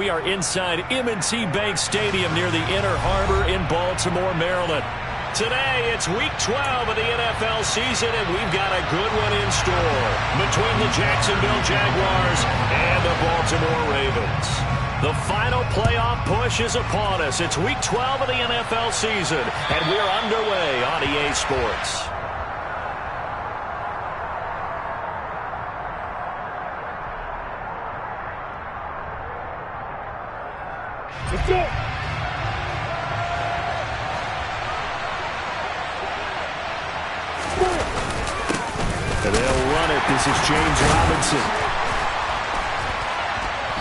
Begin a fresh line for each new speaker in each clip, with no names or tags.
We are inside M&T Bank Stadium near the Inner Harbor in Baltimore, Maryland. Today, it's Week 12 of the NFL season, and we've got a good one in store between the Jacksonville Jaguars and the Baltimore Ravens. The final playoff push is upon us. It's Week 12 of the NFL season, and we're underway on EA Sports.
Let's go.
And they'll run it. This is James Robinson.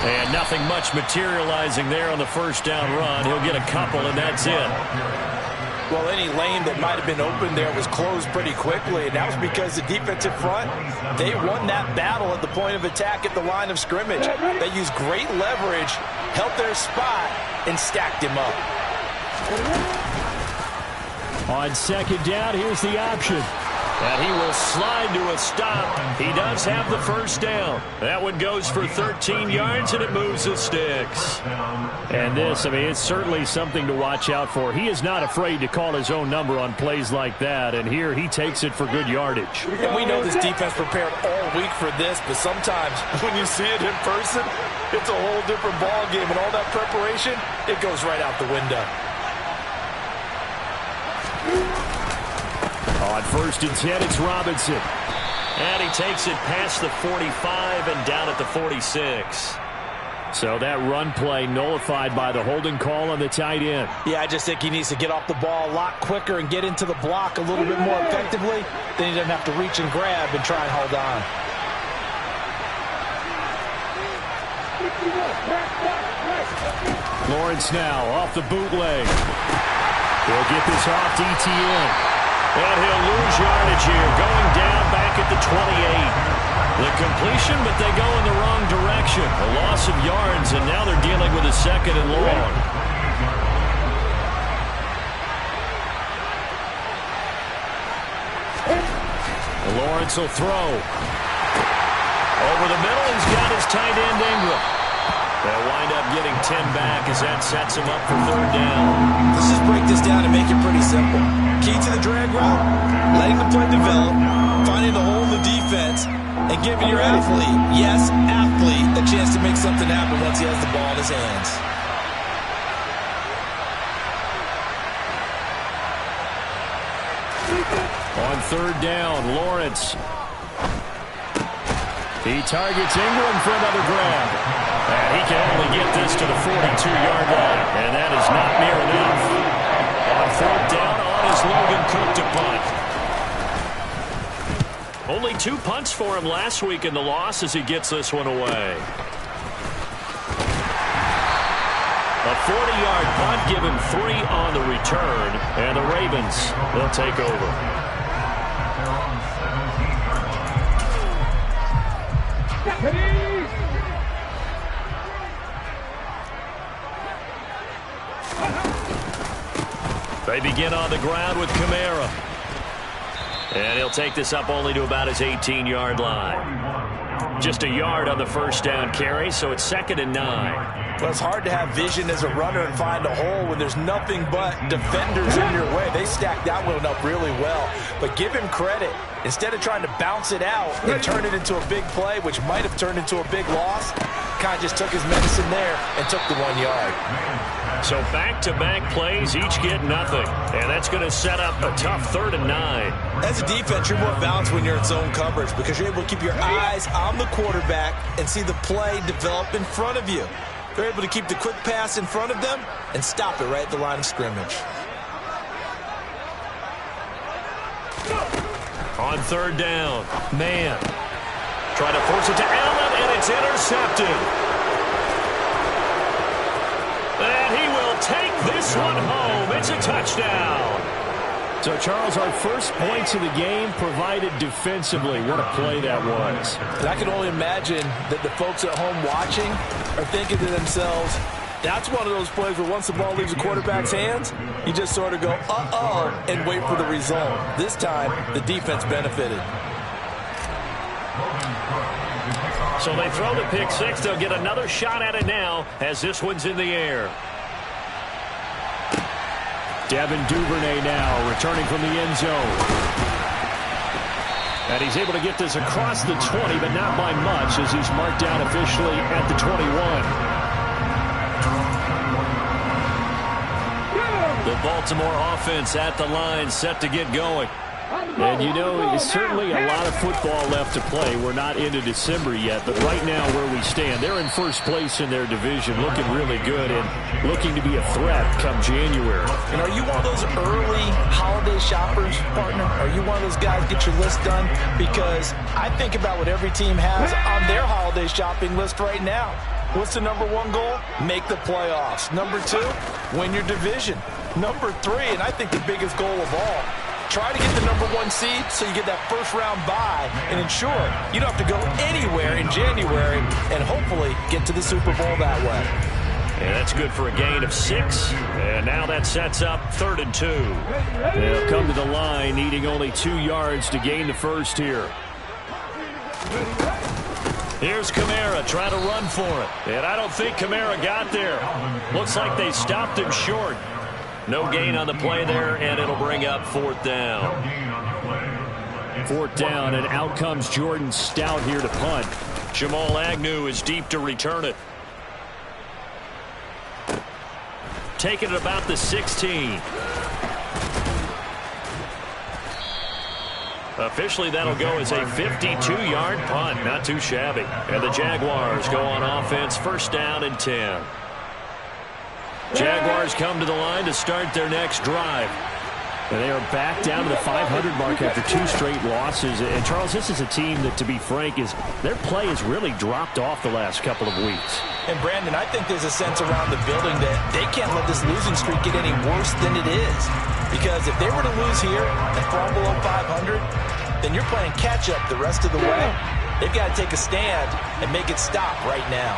And nothing much materializing there on the first down run. He'll get a couple, and that's it.
Well, any lane that might have been open there was closed pretty quickly, and that was because the defensive front, they won that battle at the point of attack at the line of scrimmage. They used great leverage, held their spot, and stacked him up.
On second down, here's the option. And he will slide to a stop. He does have the first down. That one goes for 13 yards, and it moves the sticks. And this, it's certainly something to watch out for. He is not afraid to call his own number on plays like that, and here he takes it for good yardage.
And we know this defense prepared all week for this, but sometimes when you see it in person, it's a whole different ball game, and all that preparation, it goes right out the window.
On first and 10, it's Robinson. And he takes it past the 45 and down at the 46. So that run play nullified by the holding call on the tight end.
Yeah, I just think he needs to get off the ball a lot quicker and get into the block a little bit more effectively. Then he doesn't have to reach and grab and try and hold on.
Lawrence now off the bootleg. He'll get this off to ETN. And he'll lose yardage here, going down back at the 28. The completion, but they go in the wrong direction. A loss of yards, and now they're dealing with a second and long. Lawrence will throw. Over the middle, he's got his tight end Ingram. They'll wind up getting 10 back as that sets him up for third down.
Let's just break this down and make it pretty simple. Key to the drag route, letting the play develop, finding the hole in the defense, and giving your athlete, yes, athlete, a chance to make something happen once he has the ball in his hands.
On third down, Lawrence. He targets Ingram for another grab. And he can only get this to the 42-yard line, and that is not near enough. On fourth down, on is Logan Cook to punt. Only 2 punts for him last week in the loss as he gets this one away. A 40-yard punt, give him 3 on the return, and the Ravens will take over. They begin on the ground with Kamara. And he'll take this up only to about his 18-yard line. Just a yard on the first down carry, so it's 2nd and 9.
Well, it's hard to have vision as a runner and find a hole when there's nothing but defenders in your way. They stacked that one up really well. But give him credit. Instead of trying to bounce it out and turn it into a big play, which might have turned into a big loss, kind of just took his medicine there and took the 1 yard.
So back-to-back plays, each get nothing. And that's going to set up a tough 3rd and 9.
As a defense, you're more balanced when you're in zone coverage because you're able to keep your eyes on the quarterback and see the play develop in front of you. They're able to keep the quick pass in front of them and stop it right at the line of scrimmage.
On third down, man. Try to force it to Allen, and it's intercepted. And he will take this one home. It's a touchdown. So, Charles, our first points of the game provided defensively. What a play that was.
And I can only imagine that the folks at home watching are thinking to themselves, that's one of those plays where once the ball leaves the quarterback's hands, you just sort of go, uh-oh, and wait for the result. This time, the defense benefited.
So they throw the pick six. They'll get another shot at it now as this one's in the air. Devin Duvernay now returning from the end zone. And he's able to get this across the 20, but not by much as he's marked down officially at the 21. The Baltimore offense at the line, set to get going. And, you know, it's certainly a lot of football left to play. We're not into December yet, but right now where we stand, they're in first place in their division, looking really good and looking to be a threat come January.
And are you one of those early holiday shoppers, partner? Are you one of those guys get your list done? Because I think about what every team has on their holiday shopping list right now. What's the number one goal? Make the playoffs. Number two, win your division. Number three, and I think the biggest goal of all, try to get the number one seed so you get that first round bye and ensure you don't have to go anywhere in January and hopefully get to the Super Bowl that way.
And that's good for a gain of 6. And now that sets up 3rd and 2. They'll come to the line needing only 2 yards to gain the first here. Here's Kamara trying to run for it. And I don't think Kamara got there. Looks like they stopped him short. No gain on the play there, and it'll bring up 4th down. 4th down, and out comes Jordan Stout here to punt. Jamal Agnew is deep to return it. Taking it about the 16. Officially, that'll go as a 52-yard punt. Not too shabby. And the Jaguars go on offense, 1st down and 10. Jaguars come to the line to start their next drive. And they are back down to the 500 mark after 2 straight losses. And, Charles, this is a team that, to be frank, their play has really dropped off the last couple of weeks.
And, Brandon, I think there's a sense around the building that they can't let this losing streak get any worse than it is. Because if they were to lose here and fall below 500, then you're playing catch-up the rest of the way. They've got to take a stand and make it stop right now.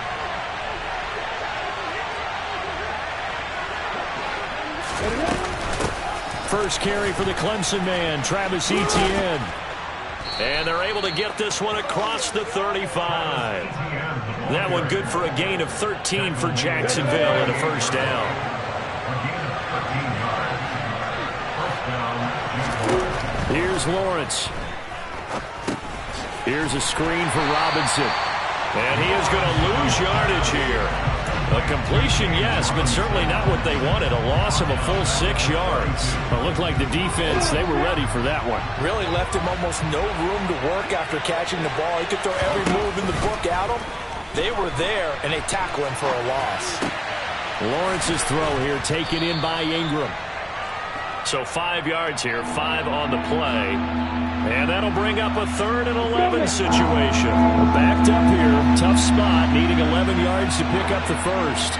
First carry for the Clemson man, Travis Etienne. And they're able to get this one across the 35. That one good for a gain of 13 for Jacksonville and a 1st down. Here's Lawrence. Here's a screen for Robinson. And he is going to lose yardage here. A completion, yes, but certainly not what they wanted. A loss of a full 6 yards. It looked like the defense, they were ready for that one.
Really left him almost no room to work after catching the ball. He could throw every move in the book at him. They were there, and they tackle him for a loss.
Lawrence's throw here taken in by Ingram. So 5 yards here, 5 on the play. And that'll bring up a 3rd and 11 situation. Backed up here, tough spot, needing 11 yards to pick up the first.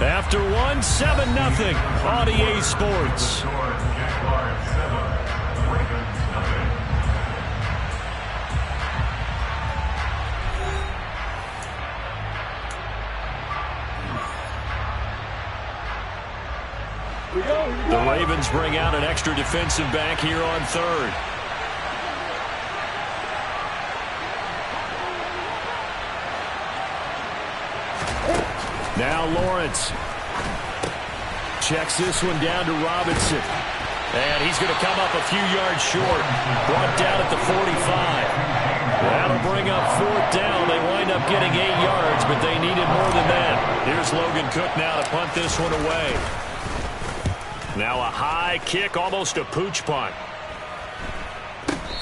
After 1, 7-0 on EA Sports. The Ravens bring out an extra defensive back here on 3rd. Now Lawrence checks this one down to Robinson. And he's going to come up a few yards short. Brought down at the 45. That'll bring up 4th down. They wind up getting 8 yards, but they needed more than that. Here's Logan Cook now to punt this one away. Now a high kick, almost a pooch punt.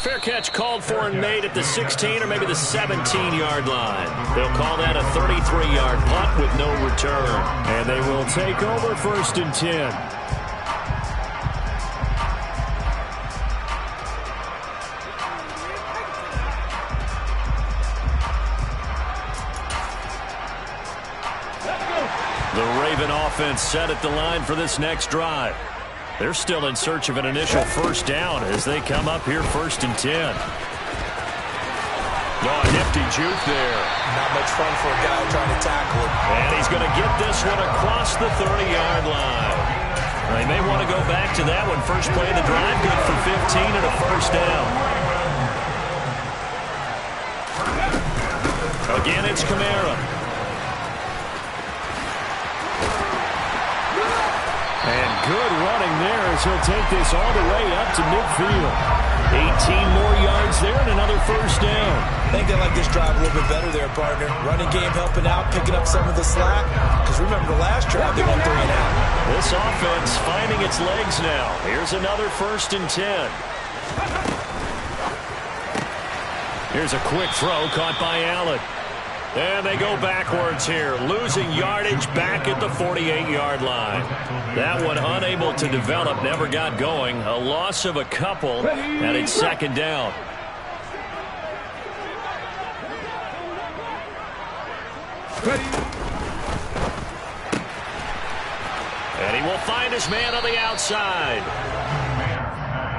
Fair catch called for and made at the 16 or maybe the 17-yard line. They'll call that a 33-yard punt with no return. And they will take over 1st and 10. The Raven offense set at the line for this next drive. They're still in search of an initial 1st down as they come up here 1st and 10. Oh, nifty juke there.
Not much fun for a guy trying to tackle it.
And he's going to get this one across the 30-yard line. They may want to go back to that one. First play of the drive, good for 15 and a first down. Again, it's Kamara. And good running there as he'll take this all the way up to midfield. 18 more yards there and another first down.
I think they like this drive a little bit better there, partner. Running game helping out, picking up some of the slack. Because remember the last drive, they went 3 and out.
This offense finding its legs now. Here's another 1st and 10. Here's a quick throw caught by Allen. And they go backwards here, losing yardage back at the 48-yard line. That one unable to develop, never got going. A loss of a couple, and it's 2nd down. And he will find his man on the outside.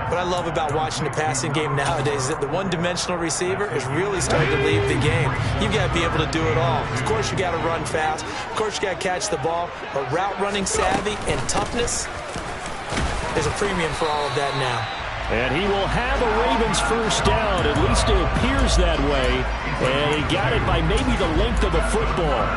What I love about watching the passing game nowadays is that the one-dimensional receiver is really starting to leave the game. You've got to be able to do it all. Of course, you got to run fast. Of course, you got to catch the ball. But route running savvy and toughness, there's a premium for all of that now.
And he will have a Ravens first down. At least it appears that way. And he got it by maybe the length of the football.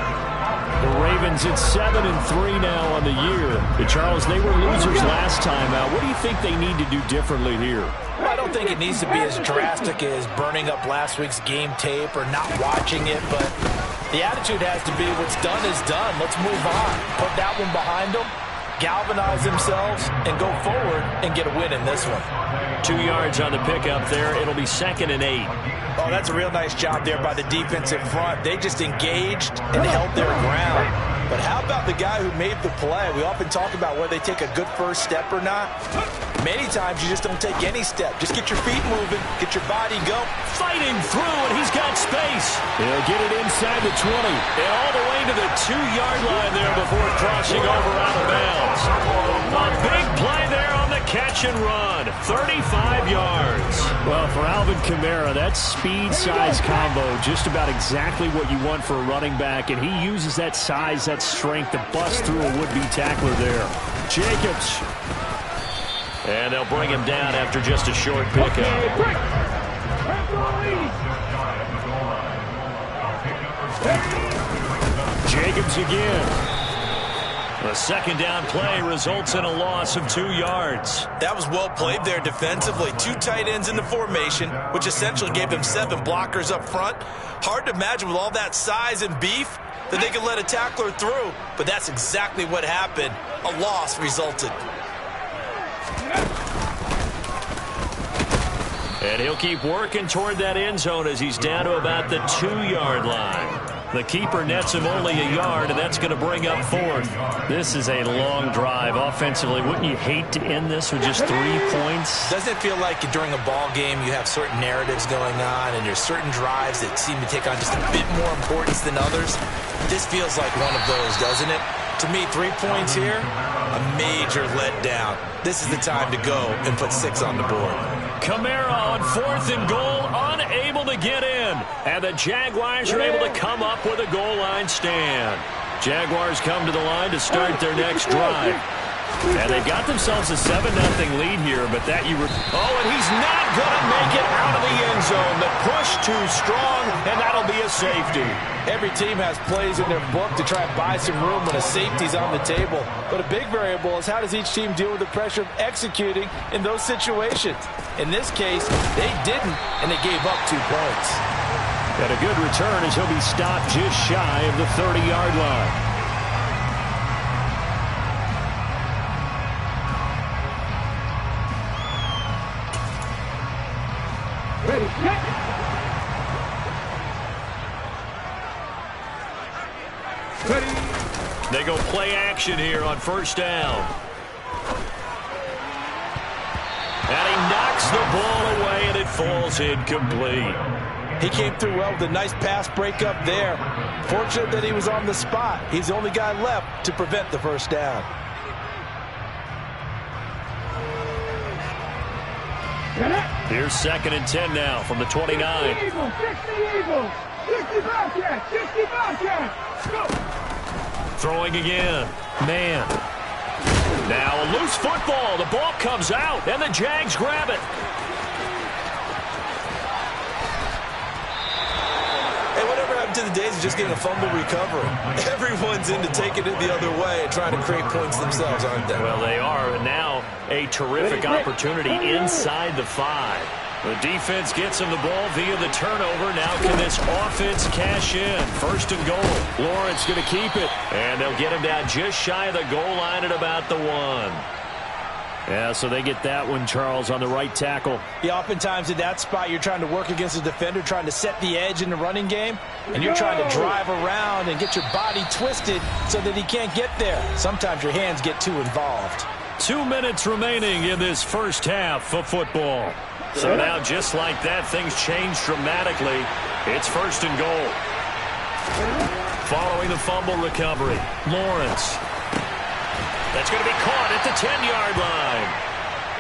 The Ravens at 7-3 now on the year. Charles, they were losers last time out. What do you think they need to do differently here?
Well, I don't think it needs to be as drastic as burning up last week's game tape or not watching it, but the attitude has to be what's done is done. Let's move on. Put that one behind them, galvanize themselves, and go forward and get a win in this one.
2 yards on the pickup there. It'll be 2nd and 8.
Oh, that's a real nice job there by the defensive front. They just engaged and held their ground. But how about the guy who made the play? We often talk about whether they take a good first step or not. Many times you just don't take any step. Just get your feet moving, get your body going.
Fighting through, and he's got space. He'll get it inside the 20. And all the way to the 2-yard line there before crossing over out of bounds. A big play there on the catch and run. 35 yards. Well, for Alvin Kamara, that speed-size combo, just about exactly what you want for a running back. And he uses that size, that strength to bust through a would-be tackler there. Jacobs. And they'll bring him down after just a short pickup. Jacobs again. The 2nd down play results in a loss of 2 yards.
That was well played there defensively. 2 tight ends in the formation, which essentially gave them 7 blockers up front. Hard to imagine with all that size and beef that they could let a tackler through, but that's exactly what happened. A loss resulted.
And he'll keep working toward that end zone as he's down to about the 2-yard line. The keeper nets him only a yard, and that's going to bring up 4th. This is a long drive offensively. Wouldn't you hate to end this with just 3 points?
Doesn't it feel like during a ball game you have certain narratives going on and there's certain drives that seem to take on just a bit more importance than others? This feels like one of those, doesn't it? To me, 3 points here, a major letdown. This is the time to go and put 6 on the board.
Kamara on 4th and goal, unable to get in. And the Jaguars are able to come up with a goal line stand. Jaguars come to the line to start their next drive. And they've got themselves a 7-0 lead here, but that you were... Oh, and he's not going to make it out of the end zone. The push too strong, and that'll be a safety.
Every team has plays in their book to try and buy some room when a safety's on the table. But a big variable is how does each team deal with the pressure of executing in those situations. In this case, they didn't, and they gave up 2 points.
And a good return as he'll be stopped just shy of the 30-yard line. They go play action here on 1st down. And he knocks the ball away, and it falls incomplete.
He came through well with a nice pass breakup there. Fortunate that he was on the spot. He's the only guy left to prevent the 1st down.
Here's 2nd and 10 now from the 29.
60 Eagles, 60 Bobcats, go!
Throwing again. Man. Now a loose football. The ball comes out, and the Jags grab it.
Hey, whatever happened to the days of just getting a fumble recovery? Everyone's into taking it the other way and trying to create points themselves, aren't they?
Well, they are. And now a terrific opportunity inside the 5. The defense gets him the ball via the turnover. Now can this offense cash in? 1st and goal. Lawrence going to keep it. And they'll get him down just shy of the goal line at about the 1. Yeah, so they get that one, Charles, on the right tackle.
Yeah, oftentimes in that spot, you're trying to work against a defender, trying to set the edge in the running game, and you're trying to drive around and get your body twisted so that he can't get there. Sometimes your hands get too involved.
2 minutes remaining in this first half of football. So now, just like that, things change dramatically. It's 1st and goal. Following the fumble recovery, Lawrence. That's going to be caught at the 10-yard line.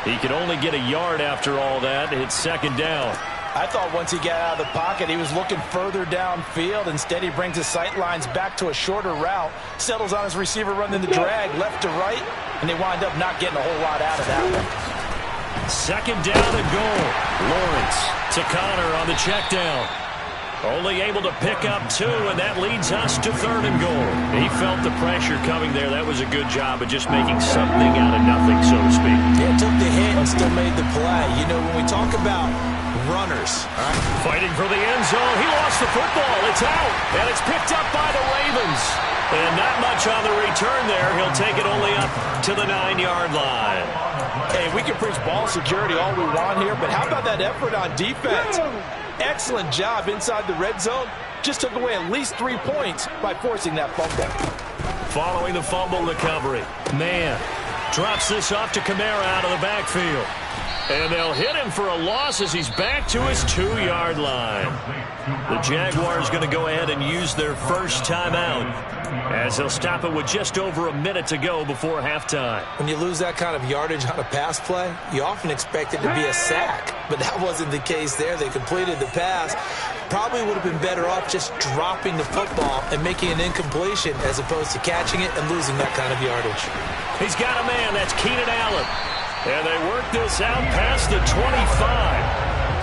He could only get a yard after all that. It's 2nd down.
I thought once he got out of the pocket, he was looking further downfield. Instead, he brings his sight lines back to a shorter route, settles on his receiver running the drag left to right, and they wind up not getting a whole lot out of that one.
2nd down and goal. Lawrence to Connor on the check down. Only able to pick up 2, and that leads us to 3rd and goal. He felt the pressure coming there. That was a good job of just making something out of nothing, so to speak.
Yeah, took the hit and still made the play. You know, when we talk about runners, all right,
fighting for the end zone. He lost the football. It's out, and it's picked up by the Ravens. And not much on the return there. He'll take it only up to the 9-yard line.
Hey, we can preach ball security all we want here, but how about that effort on defense? Excellent job inside the red zone. Just took away at least 3 points by forcing that fumble.
Following the fumble recovery, Mann drops this off to Kamara out of the backfield. And they'll hit him for a loss as he's back to his 2-yard line. The Jaguars going to go ahead and use their first timeout as they'll stop it with just over a minute to go before halftime.
When you lose that kind of yardage on a pass play, you often expect it to be a sack, but that wasn't the case there. They completed the pass. Probably would have been better off just dropping the football and making an incompletion as opposed to catching it and losing that kind of yardage.
He's got a man. That's Keenan Allen. And they work this out past the 25.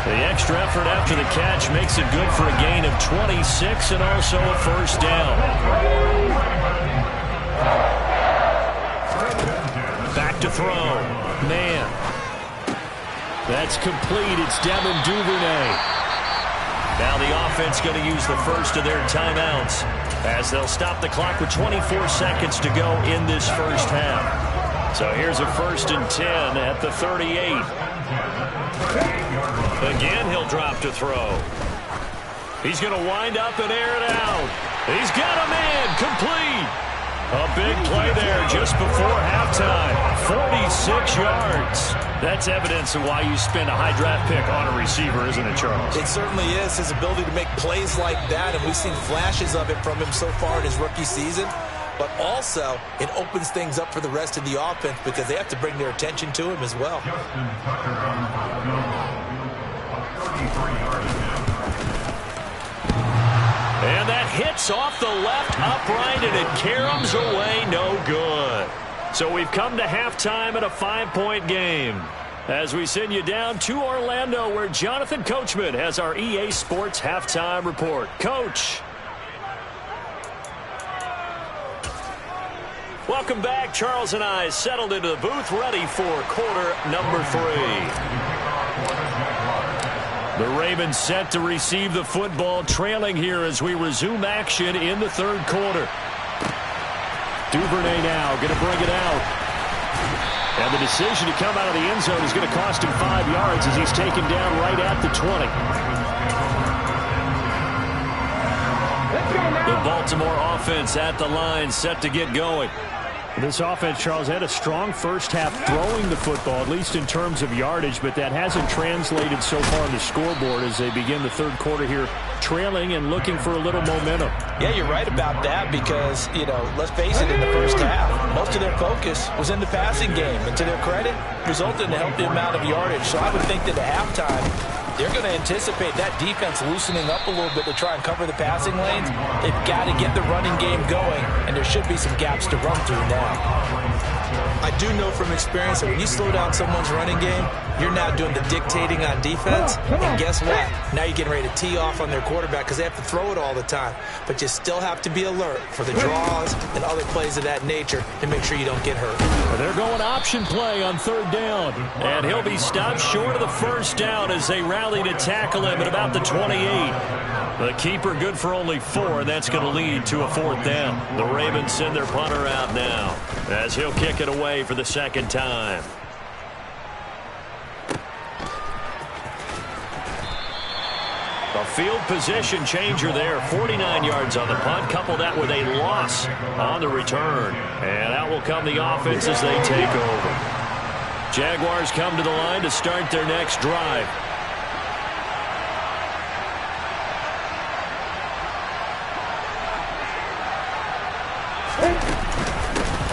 The extra effort after the catch makes it good for a gain of 26 and also a 1st down. Back to throw. Man. That's complete. It's Devin Duvernay. Now the offense going to use the first of their timeouts as they'll stop the clock with 24 seconds to go in this first half. So here's a 1st and 10 at the 38. Again, he'll drop to throw. He's going to wind up and air it out. He's got a man complete. A big play there just before halftime. 46 yards. That's evidence of why you spend a high draft pick on a receiver, isn't it, Charles?
It certainly is. His ability to make plays like that, and we've seen flashes of it from him so far in his rookie season. But also, it opens things up for the rest of the offense because they have to bring their attention to him as well.
And that hits off the left upright, and it caroms away no good. So we've come to halftime at a 5-point game. As we send you down to Orlando, where Jonathan Coachman has our EA Sports halftime report. Coach. Welcome back. Charles and I settled into the booth, ready for quarter number 3. The Ravens set to receive the football, trailing here as we resume action in the 3rd quarter. Duvernay now going to bring it out. And the decision to come out of the end zone is going to cost him 5 yards as he's taken down right at the 20. The Baltimore offense at the line, set to get going. This offense, Charles, had a strong first half throwing the football, at least in terms of yardage, but that hasn't translated so far on the scoreboard as they begin the 3rd quarter here, trailing and looking for a little momentum.
Yeah, you're right about that because, you know, let's face it, in the first half, most of their focus was in the passing game, and to their credit, resulted in a healthy amount of yardage. So I would think that at halftime, they're going to anticipate that defense loosening up a little bit to try and cover the passing lanes. They've got to get the running game going, and there should be some gaps to run through now. I do know from experience that when you slow down someone's running game, you're now doing the dictating on defense. And guess what? Now you're getting ready to tee off on their quarterback because they have to throw it all the time. But you still have to be alert for the draws and other plays of that nature to make sure you don't get hurt.
They're going option play on third down. And he'll be stopped short of the first down as they rally to tackle him at about the 28. The keeper good for only 4, and that's going to lead to a 4th down. The Ravens send their punter out now as he'll kick it away for the second time. A field position changer there. 49 yards on the punt. Couple that with a loss on the return. And out will come the offense as they take over. Jaguars come to the line to start their next drive.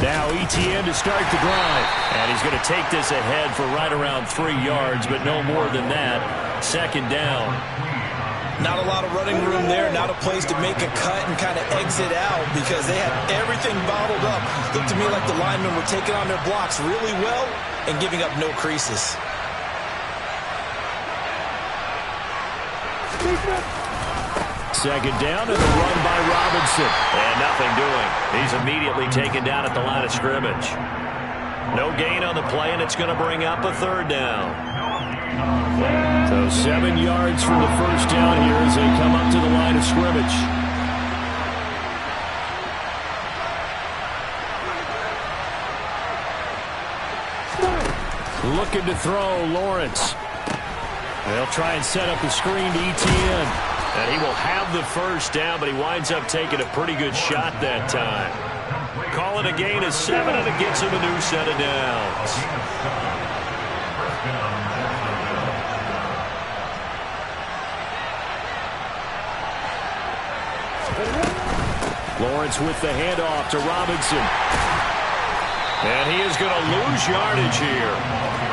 Now ETN to start the drive. And he's going to take this ahead for right around 3 yards, but no more than that. Second down.
Not a lot of running room there, not a place to make a cut and kind of exit out because they had everything bottled up. Looked to me like the linemen were taking on their blocks really well and giving up no creases.
Second down and the run by Robinson. And nothing doing. He's immediately taken down at the line of scrimmage. No gain on the play, and it's going to bring up a third down. So 7 yards from the first down here as they come up to the line of scrimmage. Looking to throw, Lawrence. They'll try and set up the screen to ETN. And he will have the first down, but he winds up taking a pretty good shot that time. Call it a gain of 7, and it gets him a new set of downs. Lawrence with the handoff to Robinson. And he is going to lose yardage here.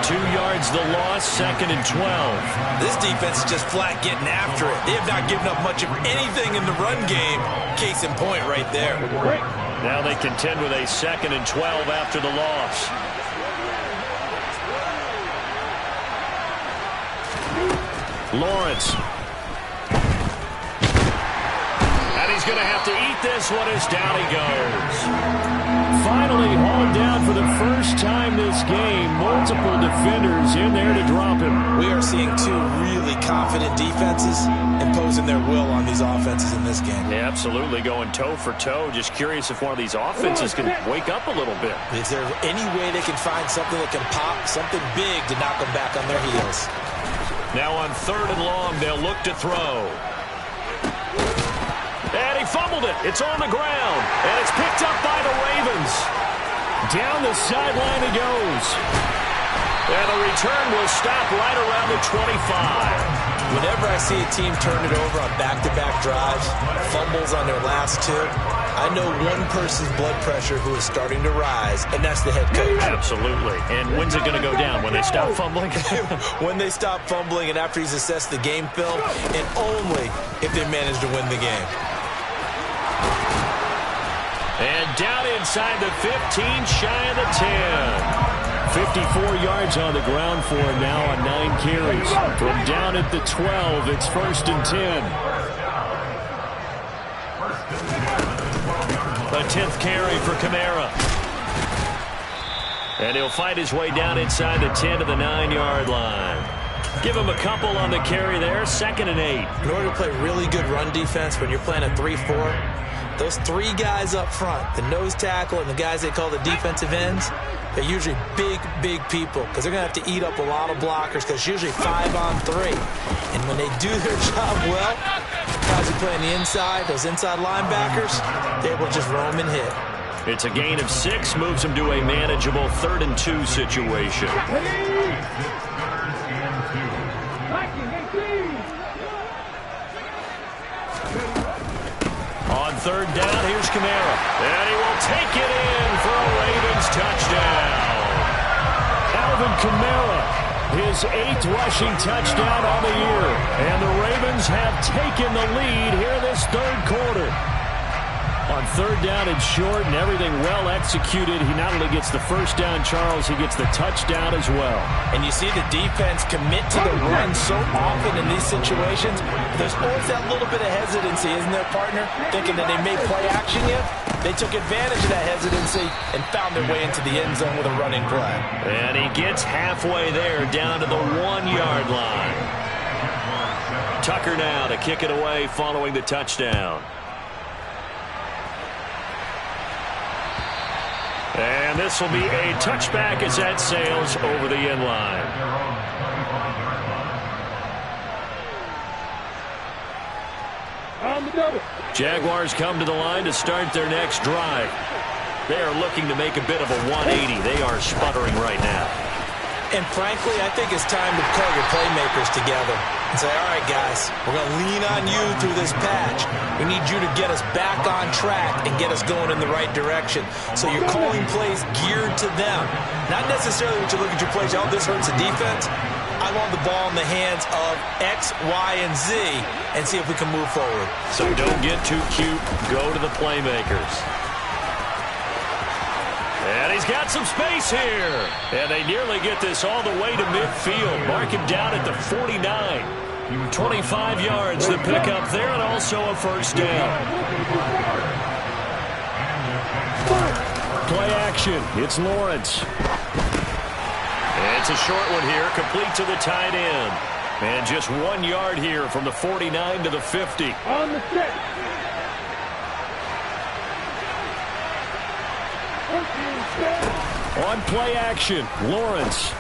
2 yards the loss, 2nd and 12.
This defense is just flat getting after it. They have not given up much of anything in the run game. Case in point right there.
Now they contend with a 2nd and 12 after the loss. Lawrence. And he's going to have to eat this one as down he goes. Finally hauled down for the first time this game. Multiple defenders in there to drop him.
We are seeing 2 really confident defenses imposing their will on these offenses in this game.
Yeah, absolutely, going toe for toe. Just curious if one of these offenses can wake up a little bit.
Is there any way they can find something that can pop, something big to knock them back on their heels?
Now on 3rd and long, they'll look to throw. And he fumbled it. It's on the ground. And it's picked up by the Ravens. Down the sideline it goes. And the return will stop right around the 25.
Whenever I see a team turn it over on back-to-back drives, fumbles on their last 2, I know one person's blood pressure who is starting to rise, and that's the head coach.
Absolutely. And when's it going to go down? When they stop fumbling?
When they stop fumbling and after he's assessed the game film, and only if they manage to win the game.
And down inside the 15, shy of the 10. 54 yards on the ground for him now on 9 carries. From down at the 12, it's 1st and 10. A 10th carry for Kamara. And he'll fight his way down inside the 10 to the 9-yard line. Give him a couple on the carry there, 2nd and 8.
In order to play really good run defense when you're playing a 3-4, those 3 guys up front, the nose tackle and the guys they call the defensive ends, they're usually big, big people because they're going to have to eat up a lot of blockers because it's usually 5 on 3. And when they do their job well, guys who play on the inside, those inside linebackers, they're able to just roam and hit.
It's a gain of 6, moves them to a manageable 3rd and 2 situation. On 3rd down, here's Kamara. And he will take it in for a Ravens touchdown. Alvin Kamara, his 8th rushing touchdown on the year. And the Ravens have taken the lead here this 3rd quarter. On third down and short and everything well executed, he not only gets the first down, Charles, he gets the touchdown as well.
And you see the defense commit to the run so often in these situations. There's always that little bit of hesitancy, isn't there, partner? Thinking that they may play action you. They took advantage of that hesitancy and found their way into the end zone with a running play.
And he gets halfway there, down to the 1-yard line. Tucker now to kick it away following the touchdown. And this will be a touchback as that sails over the end line.
On the double.
Jaguars come to the line to start their next drive. They are looking to make a bit of a 180. They are sputtering right now.
And frankly, I think it's time to call your playmakers together and say, all right, guys, we're going to lean on you through this patch. We need you to get us back on track and get us going in the right direction. So you're calling plays geared to them. Not necessarily when you look at your plays, oh, this hurts the defense. I want the ball in the hands of X, Y, and Z and see if we can move forward.
So don't get too cute. Go to the playmakers. And he's got some space here. And they nearly get this all the way to midfield. Mark him down at the 49. 25 yards to pick up there, and also a first down. Play action. It's Lawrence. It's a short one here, complete to the tight end. And just 1 yard here from the 49 to the 50.
On the set.
On play action, Lawrence.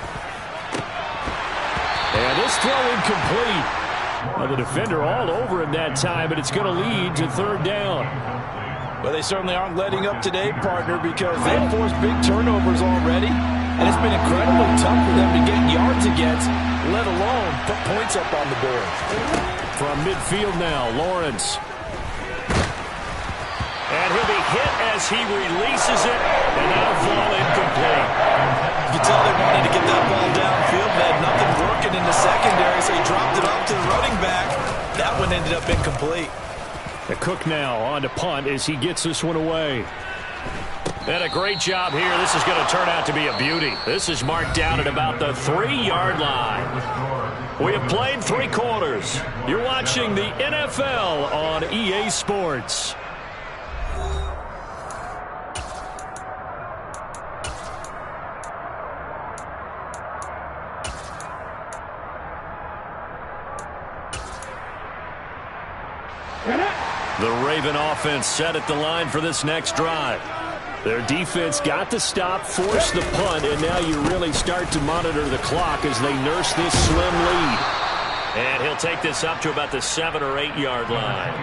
And this throw incomplete. Well, the defender all over him that time, but it's going to lead to third down.
Well, they certainly aren't letting up today, partner, because they've forced big turnovers already. And it's been incredibly tough for them to get yards against, let alone put points up on the board.
From midfield now, Lawrence. And he'll be hit as he releases it, and that'll fall incomplete.
You can tell they wanted to get that ball downfield. They had nothing working in the secondary, so he dropped it off to the running back. That one ended up incomplete.
The Cook now on to punt as he gets this one away. And a great job here. This is going to turn out to be a beauty. This is marked down at about the 3-yard line. We have played 3 quarters. You're watching the NFL on EA Sports. The Raven offense set at the line for this next drive. Their defense got the stop, forced the punt, and now you really start to monitor the clock as they nurse this slim lead. And he'll take this up to about the 7 or 8 yard line.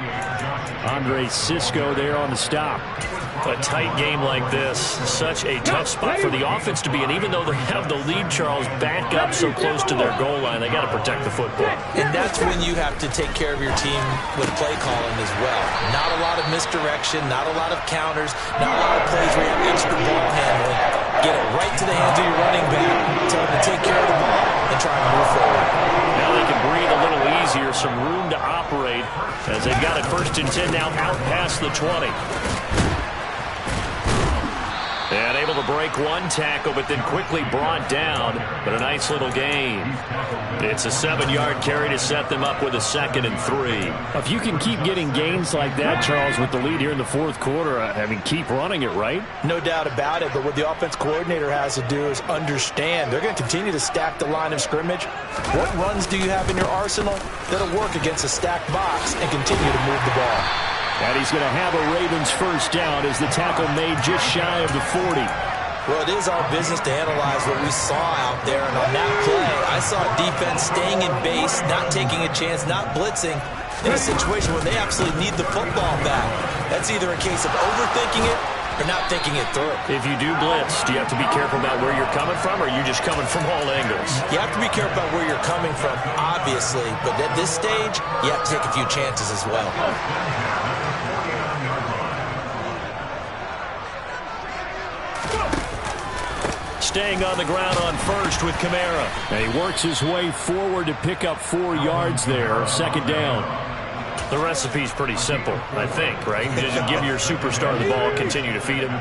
Andre Cisco there on the stop. A tight game like this, such a tough spot for the offense to be in. Even though they have the lead, Charles, back up so close to their goal line, they got to protect the football.
And that's when you have to take care of your team with play calling as well. Not a lot of misdirection, not a lot of counters, not a lot of plays where you have extra ball handling. Get it right to the hands of your running back, tell them to take care of the ball, and try to move forward.
Now they can breathe a little easier, some room to operate as they've got it 1st and 10 now out past the 20. And able to break one tackle, but then quickly brought down. But a nice little gain. It's a 7-yard carry to set them up with a 2nd and 3. If you can keep getting gains like that, Charles, with the lead here in the 4th quarter, I mean, keep running it, right?
No doubt about it, but what the offense coordinator has to do is understand. They're going to continue to stack the line of scrimmage. What runs do you have in your arsenal that'll work against a stacked box and continue to move the ball?
And he's going to have a Ravens first down as the tackle made just shy of the 40.
Well, it is our business to analyze what we saw out there. And on that play, I saw defense staying in base, not taking a chance, not blitzing in a situation where they absolutely need the football back. That's either a case of overthinking it or not thinking it through.
If you do blitz, do you have to be careful about where you're coming from, or are you just coming from all angles?
You have to be careful about where you're coming from, obviously. But at this stage, you have to take a few chances as well.
Staying on the ground on first with Kamara. And he works his way forward to pick up 4 yards there. 2nd down. The recipe's pretty simple, I think, right? Just give your superstar the ball, continue to feed him.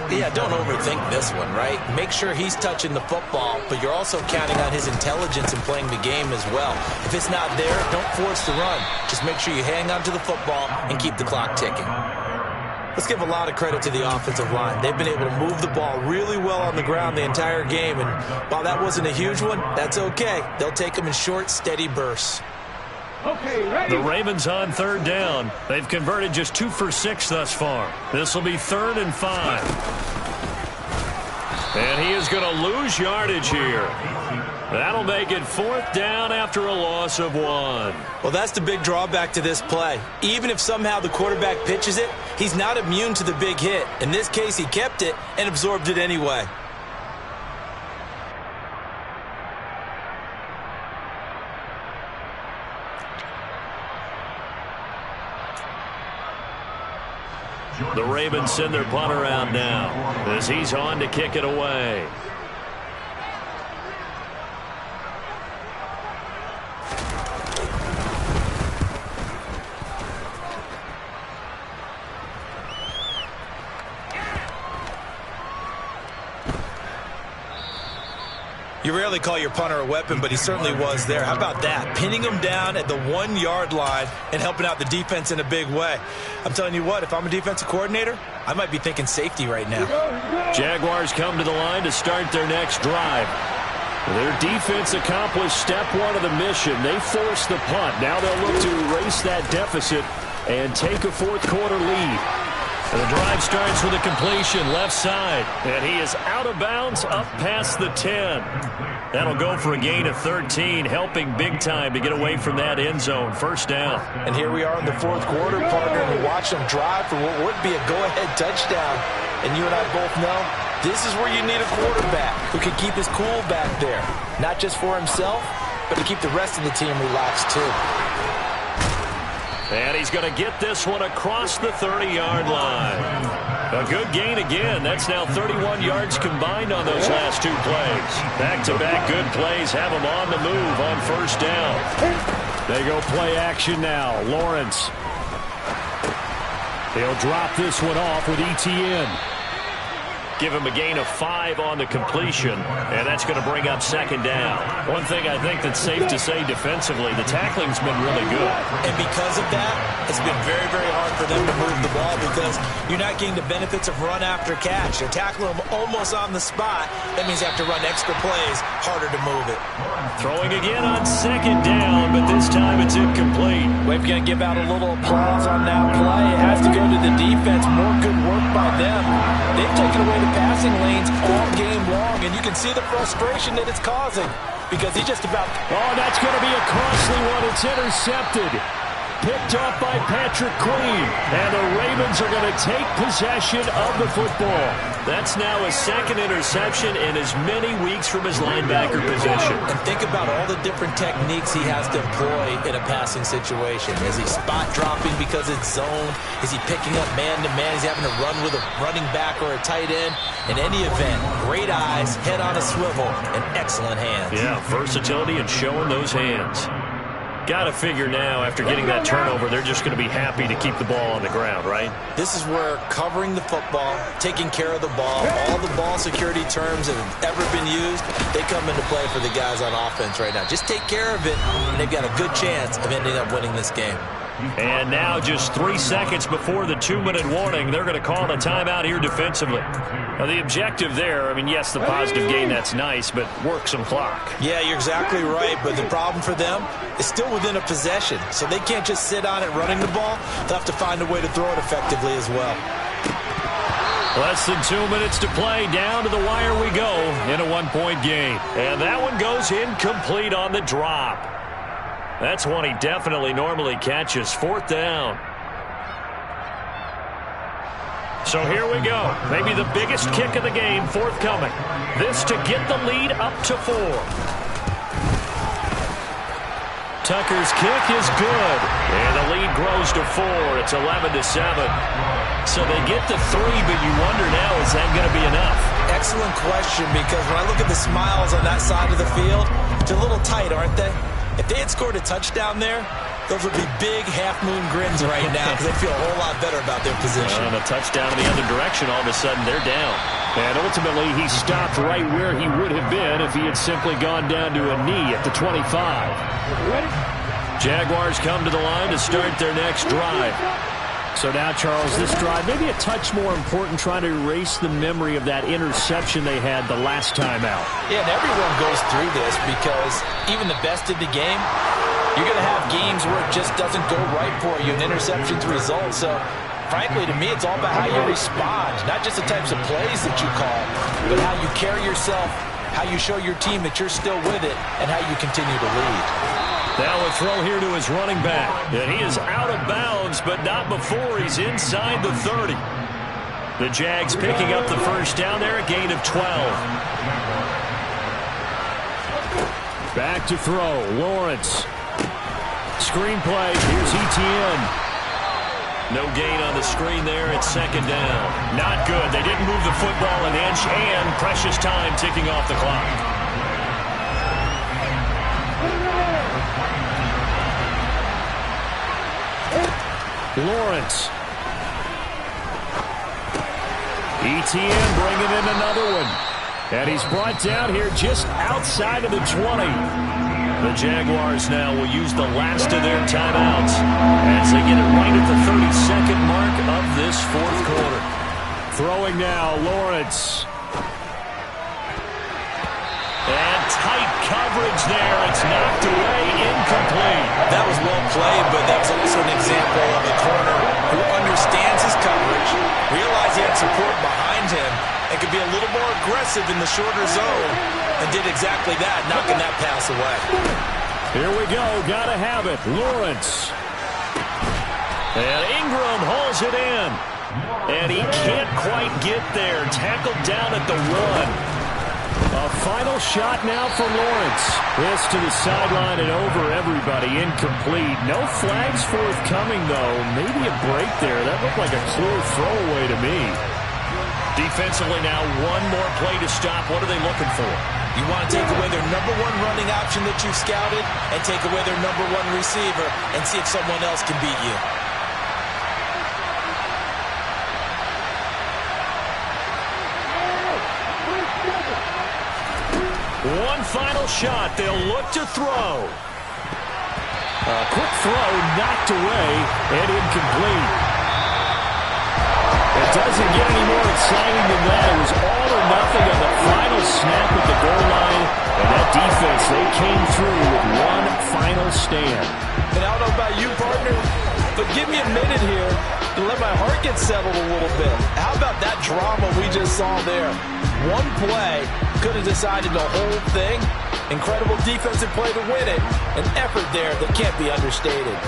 Yeah, don't overthink this one, right? Make sure he's touching the football, but you're also counting on his intelligence in playing the game as well. If it's not there, don't force the run. Just make sure you hang on to the football and keep the clock ticking. Let's give a lot of credit to the offensive line. They've been able to move the ball really well on the ground the entire game, and while that wasn't a huge one, that's okay. They'll take them in short, steady bursts.
Okay, ready.
The Ravens on third down. They've converted just 2 for 6 thus far. This will be 3rd and 5. And he is going to lose yardage here. That'll make it 4th down after a loss of 1.
Well, that's the big drawback to this play. Even if somehow the quarterback pitches it, he's not immune to the big hit. In this case, he kept it and absorbed it anyway.
The Ravens send their punter out now as he's on to kick it away.
You rarely call your punter a weapon, but he certainly was there. How about that? Pinning him down at the 1-yard line and helping out the defense in a big way. I'm telling you what, if I'm a defensive coordinator, I might be thinking safety right now.
Jaguars come to the line to start their next drive. Their defense accomplished step 1 of the mission. They forced the punt. Now they'll look to erase that deficit and take a 4th quarter lead. And the drive starts with a completion left side. And he is out of bounds up past the 10. That'll go for a gain of 13, helping big time to get away from that end zone. 1st down.
And here we are in the 4th quarter, partner, and we watch them drive for what would be a go-ahead touchdown. And you and I both know this is where you need a quarterback who can keep his cool back there. Not just for himself, but to keep the rest of the team relaxed too.
And he's going to get this one across the 30-yard line. A good gain again. That's now 31 yards combined on those last 2 plays. Back-to-back good plays have him on the move on 1st down. They go play action now. Lawrence. He'll drop this one off with ETN. Give him a gain of 5 on the completion, and that's going to bring up 2nd down. One thing I think that's safe to say defensively, the tackling's been really good.
And because of that, it's been very, very hard for them to move the ball because you're not getting the benefits of run after catch. They're tackling them almost on the spot. That means you have to run extra plays, harder to move it.
Throwing again on 2nd down, but this time it's incomplete.
We're going to give out a little applause on that play. It has to go to the defense. More good work by them. They've taken away the passing lanes all game long, and you can see the frustration that it's causing because he just about...
Oh, that's going to be a costly one. It's intercepted. Picked off by Patrick Queen, and the Ravens are going to take possession of the football. That's now his 2nd interception in as many weeks from his linebacker position.
And think about all the different techniques he has to employ in a passing situation. Is he spot dropping because it's zone? Is he picking up man-to-man? Is he having to run with a running back or a tight end? In any event, great eyes, head on a swivel, and excellent hands.
Yeah, versatility and showing those hands. Got to figure now, after getting that turnover, they're just going to be happy to keep the ball on the ground, right?
This is where covering the football, taking care of the ball, all the ball security terms that have ever been used, they come into play for the guys on offense right now. Just take care of it, and they've got a good chance of ending up winning this game.
And now just 3 seconds before the 2-minute warning, they're going to call a timeout here defensively. Now the objective there, I mean, yes, the positive gain, that's nice, but work some clock.
Yeah, you're exactly right, but the problem for them is still within a possession, so they can't just sit on it running the ball. They'll have to find a way to throw it effectively as well.
Less than 2 minutes to play. Down to the wire we go in a 1-point game. And that one goes incomplete on the drop. That's one he definitely normally catches. 4th down. So here we go. Maybe the biggest kick of the game forthcoming. This to get the lead up to 4. Tucker's kick is good. And the lead grows to 4. It's 11-7. So they get to 3, but you wonder now, is that going to be enough?
Excellent question, because when I look at the smiles on that side of the field, they're a little tight, aren't they? If they had scored a touchdown there, Those would be big half-moon grins right now because they feel a whole lot better about their position.
And a touchdown in the other direction, all of a sudden they're down. And ultimately, he stopped right where he would have been if he had simply gone down to a knee at the 25.
Ready?
Jaguars come to the line to start their next drive. So now, Charles, this drive maybe a touch more important, trying to erase the memory of that interception they had the last time out.
Yeah, and everyone goes through this because even the best in the game, you're going to have games where it just doesn't go right for you, and interceptions result. So, frankly, to me, it's all about how you respond, not just the types of plays that you call, but how you carry yourself, how you show your team that you're still with it, and how you continue to lead.
Now a throw here to his running back. And he is out of bounds, but not before he's inside the 30. The Jags picking up the first down there, a gain of 12. Back to throw, Lawrence. Screen play, here's Etienne. No gain on the screen there, it's second down. Not good, they didn't move the football an inch, and precious time ticking off the clock. Lawrence. Etienne bringing in another one. And he's brought down here just outside of the 20. The Jaguars now will use the last of their timeouts as they get it right at the 32nd mark of this fourth quarter. Throwing now, Lawrence. And tight coverage there. It's knocked away, incomplete.
That was well played, but that was also an example of a corner who understands his coverage, realized he had support behind him, and could be a little more aggressive in the shorter zone, and did exactly that, knocking that pass away.
Here we go. Gotta have it. Lawrence. And Ingram hauls it in. And he can't quite get there. Tackled down at the 1. A final shot now for Lawrence. This to the sideline and over everybody. Incomplete. No flags forthcoming, though. Maybe a break there. That looked like a clear throwaway to me. Defensively now, one more play to stop. What are they looking for?
You want to take away their number one running option that you've scouted and take away their number one receiver and see if someone else can beat you.
One final shot. They'll look to throw. A quick throw knocked away and incomplete. It doesn't get any more exciting than that. It was all or nothing on the final snap at the goal line. And that defense, they came through with one final stand.
And I don't know about you, partner, but give me a minute here to let my heart get settled a little bit. How about that drama we just saw there? One play could have decided the whole thing. Incredible defensive play to win it. An effort there that can't be understated.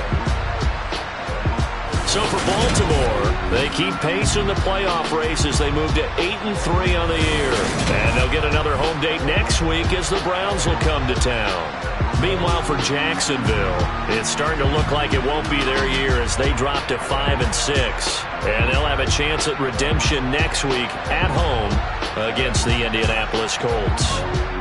So for Baltimore, they keep pace in the playoff race as they move to 8-3 on the year. And they'll get another home date next week as the Browns will come to town. Meanwhile, for Jacksonville, it's starting to look like it won't be their year as they drop to 5-6. And they'll have a chance at redemption next week at home against the Indianapolis Colts.